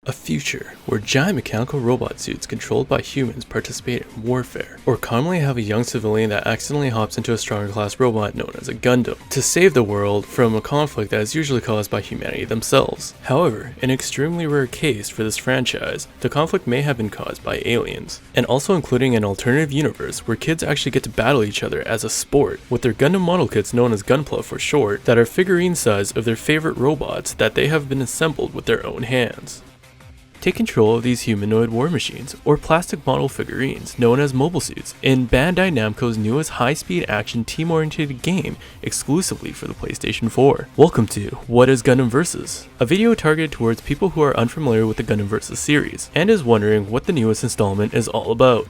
A future where giant mechanical robot suits controlled by humans participate in warfare, or commonly have a young civilian that accidentally hops into a stronger class robot known as a Gundam, to save the world from a conflict that is usually caused by humanity themselves. However, in an extremely rare case for this franchise, the conflict may have been caused by aliens, and also including an alternative universe where kids actually get to battle each other as a sport, with their Gundam model kits known as Gunpla for short, that are figurine size of their favorite robots that they have been assembled with their own hands. Take control of these humanoid war machines, or plastic model figurines known as mobile suits, in Bandai Namco's newest high-speed action team-oriented game exclusively for the PlayStation 4. Welcome to What is Gundam Versus, a video targeted towards people who are unfamiliar with the Gundam Versus series, and is wondering what the newest installment is all about.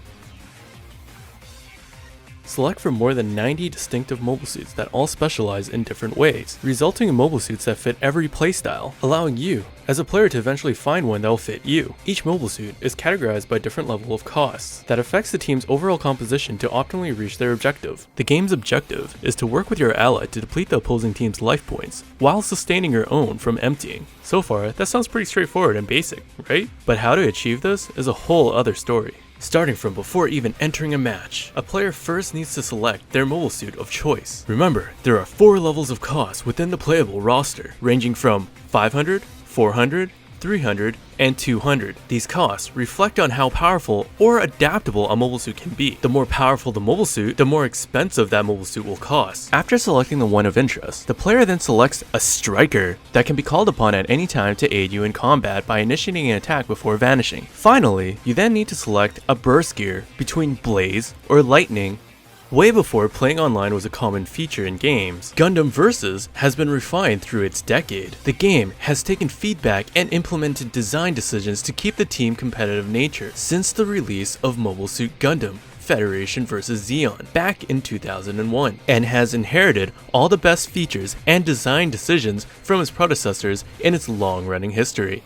Select from more than 90 distinctive mobile suits that all specialize in different ways, resulting in mobile suits that fit every playstyle, allowing you, as a player, to eventually find one that will fit you. Each mobile suit is categorized by a different level of costs that affects the team's overall composition to optimally reach their objective. The game's objective is to work with your ally to deplete the opposing team's life points, while sustaining your own from emptying. So far, that sounds pretty straightforward and basic, right? But how to achieve this is a whole other story. Starting from before even entering a match, a player first needs to select their mobile suit of choice. Remember, there are 4 levels of cost within the playable roster, ranging from 500, 400, 300, and 200. These costs reflect on how powerful or adaptable a mobile suit can be. The more powerful the mobile suit, the more expensive that mobile suit will cost. After selecting the one of interest, the player then selects a striker that can be called upon at any time to aid you in combat by initiating an attack before vanishing. Finally, you then need to select a burst gear between blaze or lightning. Way before playing online was a common feature in games, Gundam Versus has been refined through its decade. The game has taken feedback and implemented design decisions to keep the team competitive nature since the release of Mobile Suit Gundam Federation vs. Zeon back in 2001, and has inherited all the best features and design decisions from its predecessors in its long-running history.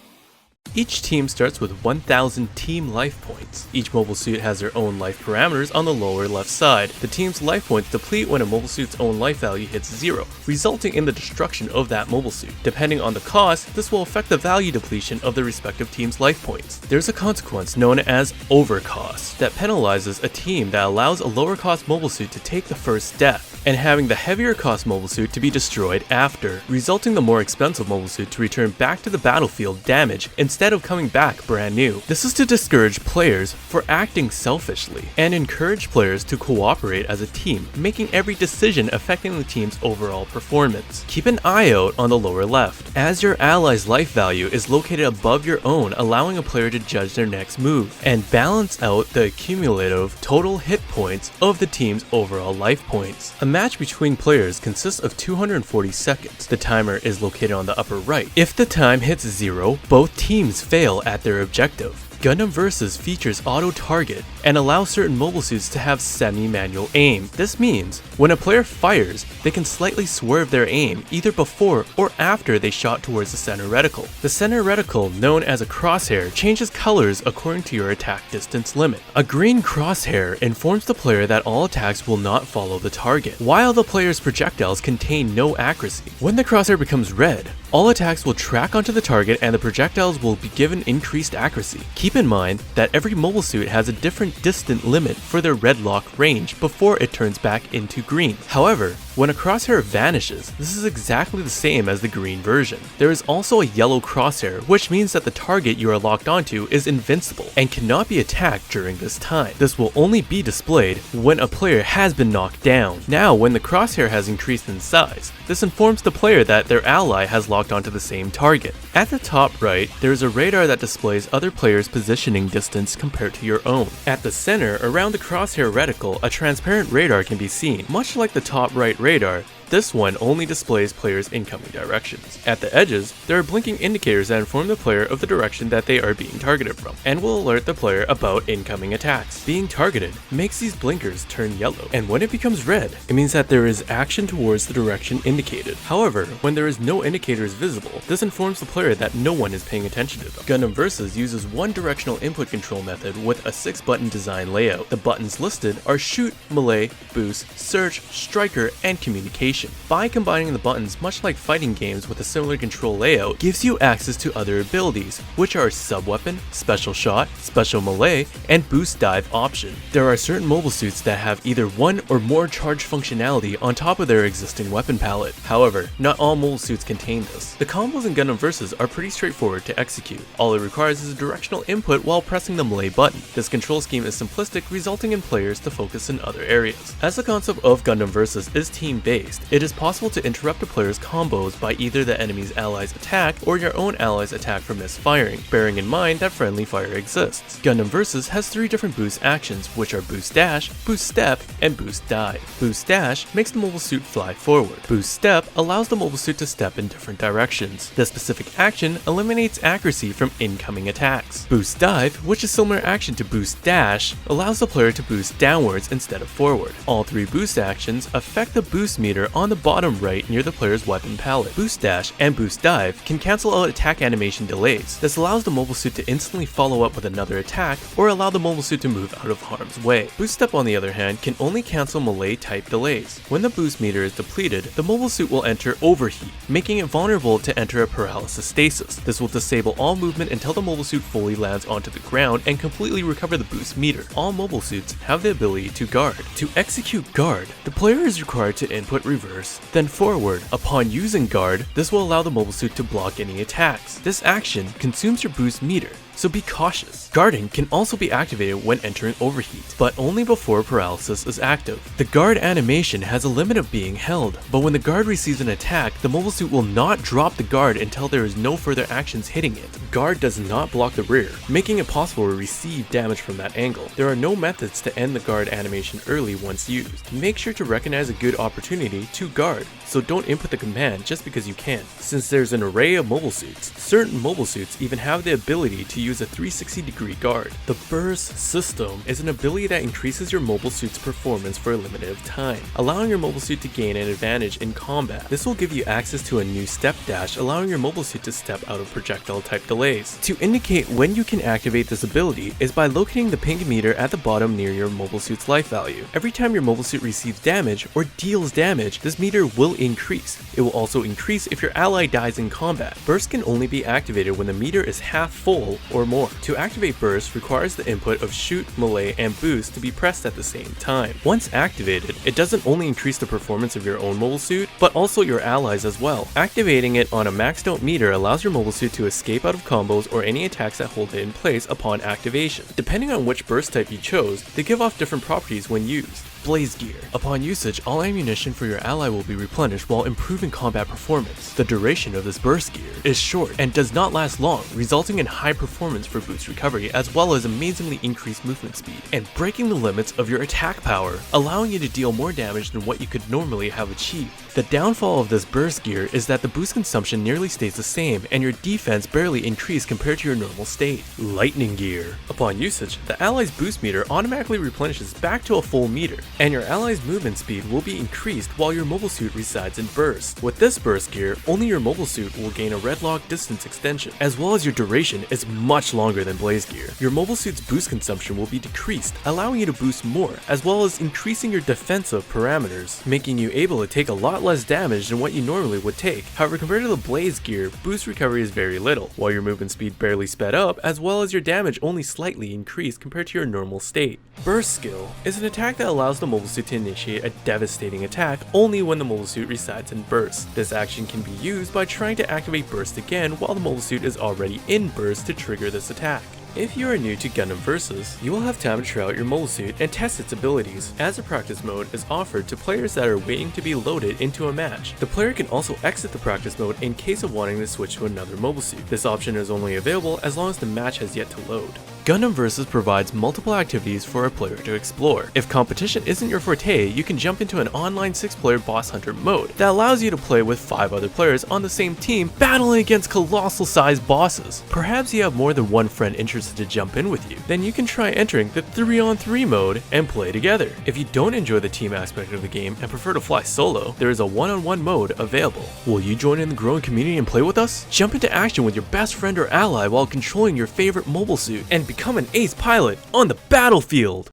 Each team starts with 1000 team life points. Each mobile suit has their own life parameters on the lower left side. The team's life points deplete when a mobile suit's own life value hits 0, resulting in the destruction of that mobile suit. Depending on the cost, this will affect the value depletion of the respective team's life points. There's a consequence known as overcost that penalizes a team that allows a lower cost mobile suit to take the first death, and having the heavier cost mobile suit to be destroyed after, resulting the more expensive mobile suit to return back to the battlefield damaged instead of coming back brand new. This is to discourage players for acting selfishly and encourage players to cooperate as a team, making every decision affecting the team's overall performance. Keep an eye out on the lower left, as your ally's life value is located above your own, allowing a player to judge their next move and balance out the cumulative total hit points of the team's overall life points. A match between players consists of 240 seconds. The timer is located on the upper right. If the time hits 0, both teams fail at their objective. Gundam Versus features auto-target and allows certain mobile suits to have semi-manual aim. This means when a player fires, they can slightly swerve their aim either before or after they shot towards the center reticle. The center reticle, known as a crosshair, changes colors according to your attack distance limit. A green crosshair informs the player that all attacks will not follow the target, while the player's projectiles contain no accuracy. When the crosshair becomes red, all attacks will track onto the target and the projectiles will be given increased accuracy. Keep in mind that every mobile suit has a different distant limit for their red lock range before it turns back into green. However, when a crosshair vanishes, this is exactly the same as the green version. There is also a yellow crosshair, which means that the target you are locked onto is invincible and cannot be attacked during this time. This will only be displayed when a player has been knocked down. Now, when the crosshair has increased in size, this informs the player that their ally has locked onto the same target. At the top right, there is a radar that displays other players' positioning distance compared to your own. At the center, around the crosshair reticle, a transparent radar can be seen. Much like the top right radar, this one only displays players' incoming directions. At the edges, there are blinking indicators that inform the player of the direction that they are being targeted from, and will alert the player about incoming attacks. Being targeted makes these blinkers turn yellow, and when it becomes red, it means that there is action towards the direction indicated. However, when there is no indicators visible, this informs the player that no one is paying attention to them. Gundam Versus uses one directional input control method with a 6-button design layout. The buttons listed are shoot, melee, boost, search, striker, and communication. animation. By combining the buttons, much like fighting games with a similar control layout, gives you access to other abilities, which are sub-weapon, special shot, special melee, and boost dive option. There are certain mobile suits that have either one or more charge functionality on top of their existing weapon palette. However, not all mobile suits contain this. The combos in Gundam Versus are pretty straightforward to execute. All it requires is a directional input while pressing the melee button. This control scheme is simplistic, resulting in players to focus in other areas. As the concept of Gundam Versus is team-based, it is possible to interrupt a player's combos by either the enemy's allies' attack or your own allies' attack for misfiring, bearing in mind that friendly fire exists. Gundam Versus has 3 different boost actions, which are Boost Dash, Boost Step, and Boost Dive. Boost Dash makes the mobile suit fly forward. Boost Step allows the mobile suit to step in different directions. The specific action eliminates accuracy from incoming attacks. Boost Dive, which is similar action to Boost Dash, allows the player to boost downwards instead of forward. All 3 boost actions affect the boost meter on the bottom right near the player's weapon palette. Boost Dash and Boost Dive can cancel out attack animation delays. This allows the mobile suit to instantly follow up with another attack or allow the mobile suit to move out of harm's way. Boost Step, on the other hand, can only cancel melee type delays. When the boost meter is depleted, the mobile suit will enter overheat, making it vulnerable to enter a paralysis stasis. This will disable all movement until the mobile suit fully lands onto the ground and completely recover the boost meter. All mobile suits have the ability to guard. To execute guard, the player is required to input reverse, then forward. Upon using guard, this will allow the mobile suit to block any attacks. This action consumes your boost meter, so be cautious. Guarding can also be activated when entering overheat, but only before paralysis is active. The guard animation has a limit of being held, but when the guard receives an attack, the mobile suit will not drop the guard until there is no further actions hitting it. Guard does not block the rear, making it possible to receive damage from that angle. There are no methods to end the guard animation early once used. Make sure to recognize a good opportunity to guard, so don't input the command just because you can. Since there's an array of mobile suits, certain mobile suits even have the ability to use a 360-degree guard. The Burst system is an ability that increases your mobile suit's performance for a limited time, allowing your mobile suit to gain an advantage in combat. This will give you access to a new step dash, allowing your mobile suit to step out of projectile type delays. To indicate when you can activate this ability is by locating the pink meter at the bottom near your mobile suit's life value. Every time your mobile suit receives damage or deals damage, this meter will increase. It will also increase if your ally dies in combat. Burst can only be activated when the meter is half full or more. To activate Burst requires the input of shoot, melee, and boost to be pressed at the same time. Once activated, it doesn't only increase the performance of your own mobile suit, but also your allies as well. Activating it on a maxed out meter allows your mobile suit to escape out of combos or any attacks that hold it in place upon activation. Depending on which burst type you chose, they give off different properties when used. Blaze Gear. Upon usage, all ammunition for your ally will be replenished while improving combat performance. The duration of this burst gear is short and does not last long, resulting in high performance for boost recovery as well as amazingly increased movement speed, and breaking the limits of your attack power, allowing you to deal more damage than what you could normally have achieved. The downfall of this burst gear is that the boost consumption nearly stays the same and your defense barely increased compared to your normal state. Lightning Gear. Upon usage, the ally's boost meter automatically replenishes back to a full meter, and your ally's movement speed will be increased while your mobile suit resides in burst. With this burst gear, only your mobile suit will gain a red lock distance extension, as well as your duration is much longer than Blaze Gear. Your mobile suit's boost consumption will be decreased, allowing you to boost more, as well as increasing your defensive parameters, making you able to take a lot less damage than what you normally would take. However, compared to the Blaze Gear, boost recovery is very little, while your movement speed barely sped up, as well as your damage only slightly increased compared to your normal state. Burst Skill is an attack that allows the mobile suit to initiate a devastating attack only when the mobile suit resides in burst. This action can be used by trying to activate burst again while the mobile suit is already in burst to trigger this attack. If you are new to Gundam Versus, you will have time to try out your mobile suit and test its abilities, as a practice mode is offered to players that are waiting to be loaded into a match. The player can also exit the practice mode in case of wanting to switch to another mobile suit. This option is only available as long as the match has yet to load. Gundam Versus provides multiple activities for a player to explore. If competition isn't your forte, you can jump into an online 6-player boss hunter mode that allows you to play with 5 other players on the same team battling against colossal sized bosses. Perhaps you have more than one friend interested to jump in with you, then you can try entering the 3-on-3 mode and play together. If you don't enjoy the team aspect of the game and prefer to fly solo, there is a 1-on-1 mode available. Will you join in the growing community and play with us? Jump into action with your best friend or ally while controlling your favorite mobile suit and become an ace pilot on the battlefield!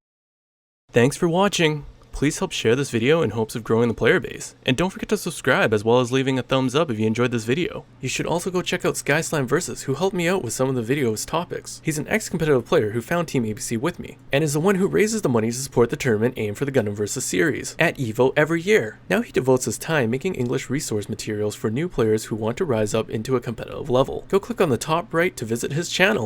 Thanks for watching. Please help share this video in hopes of growing the player base, and don't forget to subscribe as well as leaving a thumbs up if you enjoyed this video. You should also go check out Skyslime Versus, who helped me out with some of the video's topics. He's an ex-competitive player who found Team ABC with me, and is the one who raises the money to support the tournament aimed for the Gundam Versus series at EVO every year. Now he devotes his time making English resource materials for new players who want to rise up into a competitive level. Go click on the top right to visit his channel.